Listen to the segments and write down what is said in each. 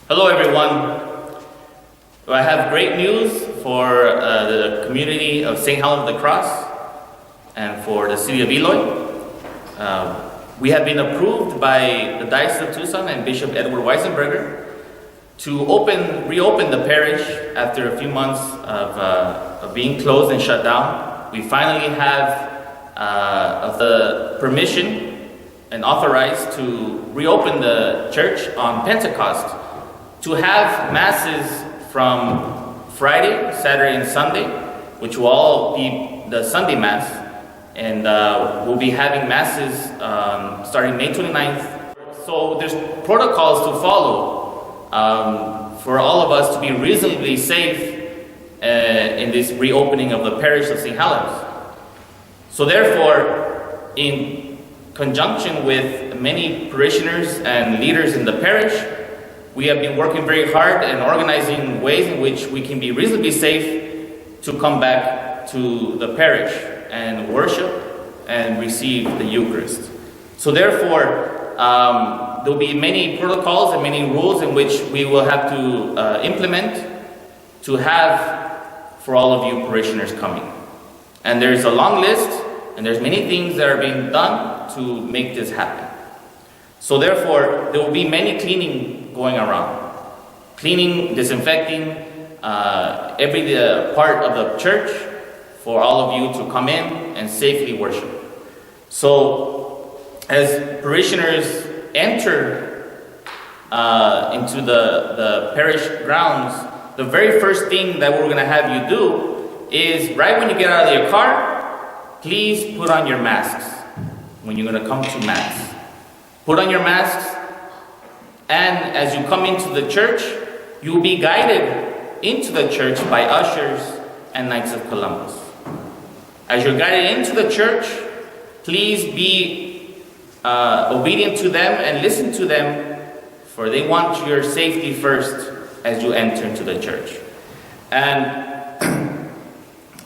Hello everyone. I have great news for the community of St. Helens of the Cross and for the city of Eloy. We have been approved by the Diocese of Tucson and Bishop Edward Weisenberger to reopen the parish after a few months of being closed and shut down. We finally have the permission and authorized to reopen the church on Pentecost, to have masses from Friday, Saturday, and Sunday, which will all be the Sunday Mass, and we'll be having masses starting May 29th. So there's protocols to follow for all of us to be reasonably safe in this reopening of the parish of St. Helens. So therefore, in conjunction with many parishioners and leaders in the parish, we have been working very hard and organizing ways in which we can be reasonably safe to come back to the parish and worship and receive the Eucharist. So therefore, there will be many protocols and many rules in which we will have to implement to have for all of you parishioners coming. And there's a long list, and there's many things that are being done to make this happen. So therefore, there will be many cleaning going around. Cleaning, disinfecting every part of the church for all of you to come in and safely worship. So as parishioners enter into the parish grounds, the very first thing that we're going to have you do is, right when you get out of your car, please put on your masks when you're going to come to Mass. Put on your masks, and as you come into the church, you will be guided into the church by ushers and Knights of Columbus. As you're guided into the church, please be obedient to them and listen to them, for they want your safety first as you enter into the church. And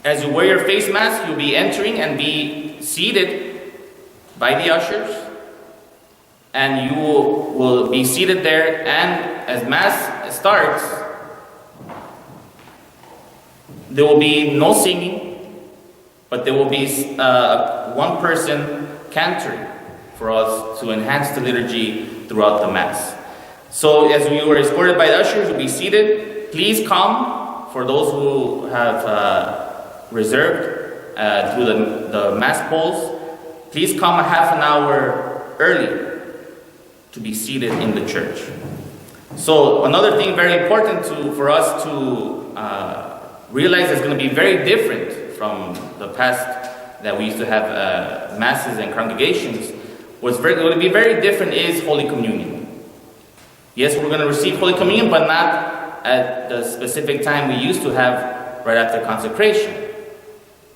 as you wear your face mask, you'll be entering and be seated by the ushers. And you will be seated there, and as Mass starts, there will be no singing, but there will be one person cantering for us to enhance the liturgy throughout the Mass. So as you are escorted by the ushers, you'll be seated. Please come, for those who have reserved through the Mass polls, please come a half an hour early to be seated in the church. So another thing very important for us to realize is going to be very different from the past that we used to have masses and congregations. What's going to be very different is Holy Communion. Yes, we're going to receive Holy Communion, but not at the specific time we used to have right after consecration.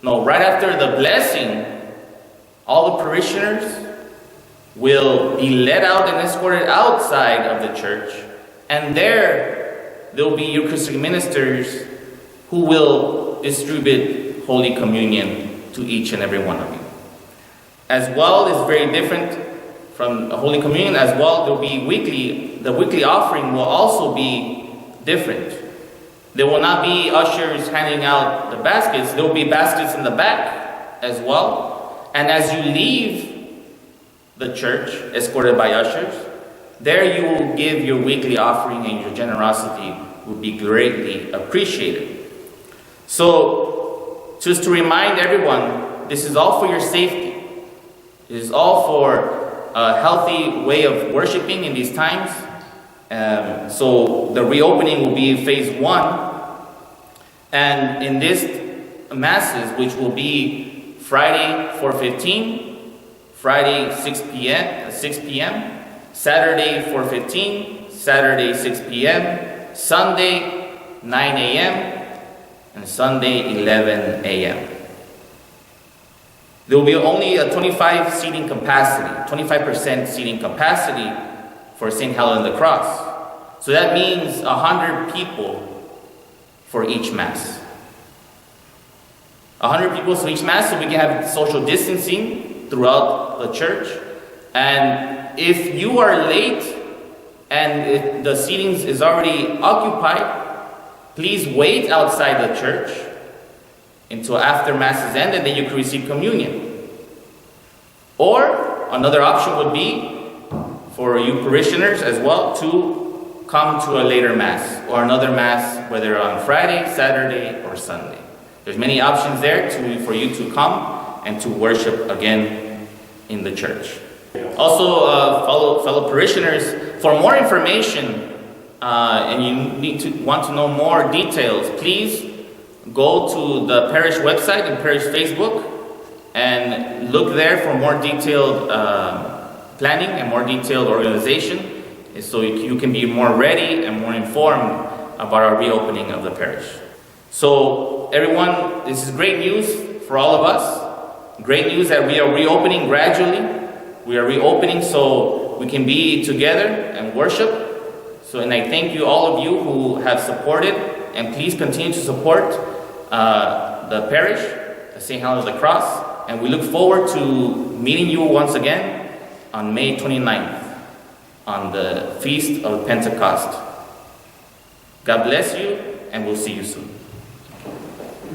No, right after the blessing, all the parishioners will be led out and escorted outside of the church, and there will be Eucharistic ministers who will distribute Holy Communion to each and every one of you. As well, it's very different from Holy Communion. As well, there will be the weekly offering will also be different. There will not be ushers handing out the baskets. There will be baskets in the back as well. And as you leave the church, escorted by ushers, there you will give your weekly offering, and your generosity will be greatly appreciated. So, just to remind everyone, this is all for your safety. It is all for a healthy way of worshiping in these times. So the reopening will be phase 1. And in this masses, which will be Friday 4:15, Friday 6 p.m., Saturday 4:15, Saturday 6 p.m., Sunday 9 a.m., and Sunday 11 a.m. There will be only a 25% seating capacity for St. Helens of the Cross. So that means 100 people for each Mass. 100 people for each Mass, so we can have social distancing throughout the church. And if you are late and if the seating is already occupied, please wait outside the church until after Mass is ended, and then you can receive communion. Or another option would be for you parishioners as well to come to a later Mass or another Mass, whether on Friday, Saturday, or Sunday. There's many options there for you to come and to worship again in the church. Also, fellow parishioners, for more information and you want to know more details, please go to the parish website and parish Facebook and look there for more detailed planning and more detailed organization, so you can be more ready and more informed about our reopening of the parish. So everyone, this is great news for all of us. Great news that we are reopening gradually. We are reopening so we can be together and worship. And I thank you, all of you who have supported, and please continue to support the parish, the St. Helens of the Cross, and we look forward to meeting you once again on May 29th, on the Feast of Pentecost. God bless you, and we'll see you soon.